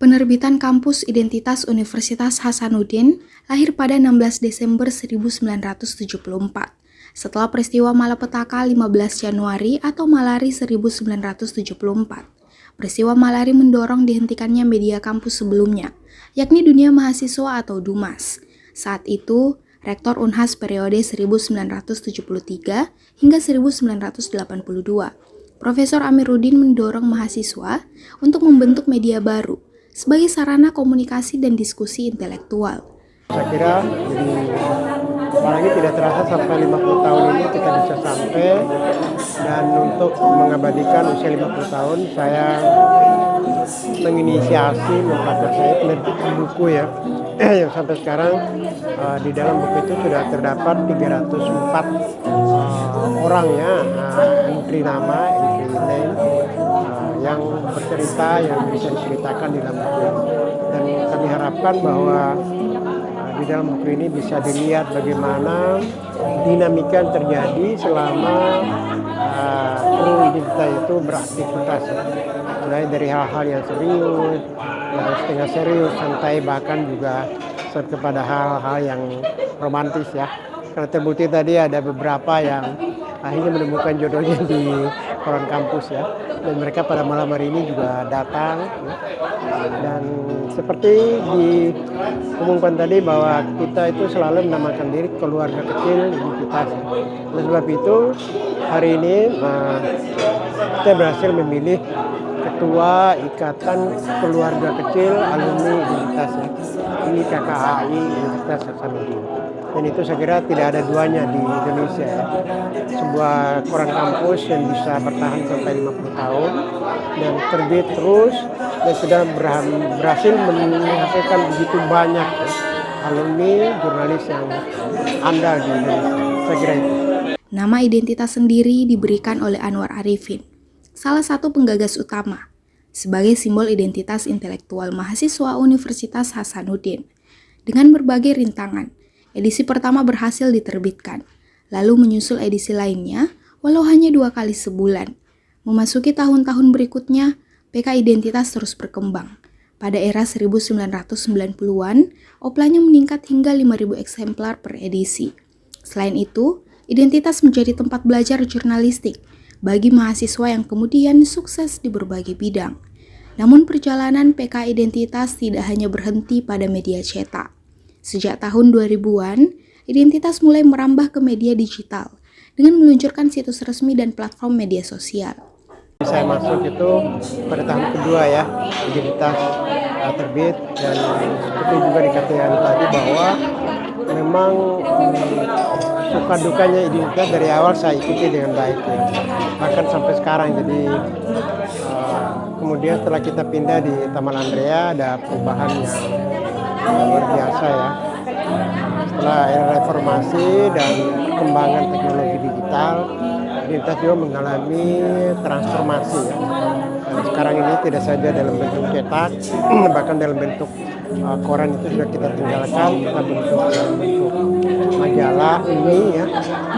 Penerbitan Kampus Identitas Universitas Hasanuddin lahir pada 16 Desember 1974, setelah peristiwa malapetaka 15 Januari atau Malari 1974. Peristiwa Malari mendorong dihentikannya media kampus sebelumnya, yakni Dunia Mahasiswa atau DUMAS. Saat itu, Rektor Unhas periode 1973 hingga 1982, Profesor Amiruddin mendorong mahasiswa untuk membentuk media baru sebagai sarana komunikasi dan diskusi intelektual. Saya kira apalagi tidak terasa sampai 50 tahun ini kita bisa sampai, dan untuk mengabadikan usia 50 tahun saya menginisiasi saya penerbitan buku ya yang sampai sekarang di dalam buku itu sudah terdapat 304 orang ya, entry nama, entry name yang bercerita, yang bisa diceritakan di dalam buku ini. Dan kami harapkan bahwa di dalam buku ini bisa dilihat bagaimana dinamika yang terjadi selama kru identitas itu beraktivitas, mulai dari hal-hal yang serius, yang setengah serius, santai, bahkan juga sampai kepada hal-hal yang romantis ya. Karena terbukti tadi ada beberapa yang akhirnya menemukan jodohnya di koran kampus ya, dan mereka pada malam hari ini juga datang ya. Dan seperti diumumkan tadi bahwa kita itu selalu menamakan diri keluarga kecil identitas. Oleh sebab itu hari ini kita berhasil memilih Ketua Ikatan Keluarga Kecil Alumni Identitas ya. Ini KKAI Universitas Hasanuddin. Dan itu saya kira tidak ada duanya di Indonesia ya. Sebuah koran kampus yang bisa bertahan sampai 50 tahun dan terbit terus dan sudah berhasil menghasilkan begitu banyak ya, alumni jurnalis yang andal di Indonesia. Saya kira itu. Nama identitas sendiri diberikan oleh Anwar Arifin, salah satu penggagas utama, sebagai simbol identitas intelektual mahasiswa Universitas Hasanuddin. Dengan berbagai rintangan, edisi pertama berhasil diterbitkan, lalu menyusul edisi lainnya, walau hanya 2 kali sebulan. Memasuki tahun-tahun berikutnya, PK Identitas terus berkembang. Pada era 1990-an, oplanya meningkat hingga 5.000 eksemplar per edisi. Selain itu, Identitas menjadi tempat belajar jurnalistik bagi mahasiswa yang kemudian sukses di berbagai bidang. Namun perjalanan PK Identitas tidak hanya berhenti pada media cetak. Sejak tahun 2000-an, Identitas mulai merambah ke media digital dengan meluncurkan situs resmi dan platform media sosial. Saya masuk itu pada tahun kedua ya, Identitas terbit, dan seperti juga dikatakan tadi bahwa memang suka dukanya Identitas dari awal saya ikuti dengan baik ya. Bahkan sampai sekarang. Jadi kemudian setelah kita pindah di Taman Andrea ada perubahan yang luar biasa ya. Setelah era reformasi dan perkembangan teknologi digital, Identitas juga mengalami transformasi ya. Dan sekarang ini tidak saja dalam bentuk cetak, bahkan dalam bentuk koran itu sudah kita tinggalkan, kita bentuk dalam bentuk majalah ini ya,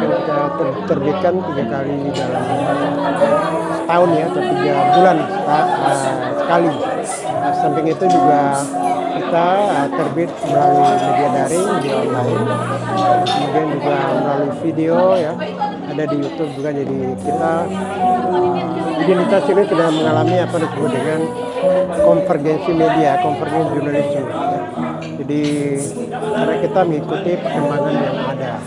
yang kita terbitkan 3 kali dalam setahun ya, atau 3 bulan sekali. Samping itu juga kita terbit melalui media daring, media online, kemudian juga melalui video ya, ada di YouTube juga. Jadi kita Identitas ini sudah mengalami apa disebut dengan konvergensi media, konvergensi jurnalisme ya. Jadi karena kita mengikuti perkembangan yang ada.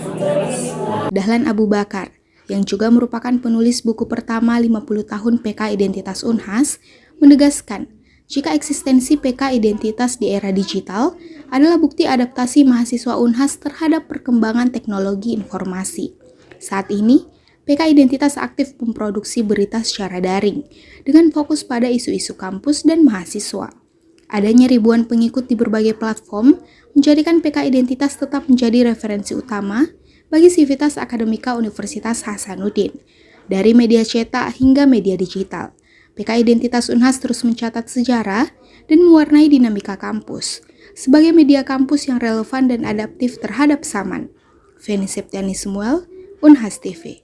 Dahlan Abu Bakar, yang juga merupakan penulis buku pertama 50 tahun PK Identitas Unhas, menegaskan jika eksistensi PK Identitas di era digital adalah bukti adaptasi mahasiswa Unhas terhadap perkembangan teknologi informasi. Saat ini, PK Identitas aktif memproduksi berita secara daring dengan fokus pada isu-isu kampus dan mahasiswa. Adanya ribuan pengikut di berbagai platform menjadikan PK Identitas tetap menjadi referensi utama bagi sivitas akademika Universitas Hasanuddin. Dari media cetak hingga media digital, PK Identitas Unhas terus mencatat sejarah dan mewarnai dinamika kampus sebagai media kampus yang relevan dan adaptif terhadap zaman. Feni Septiani Samuel, Unhas TV.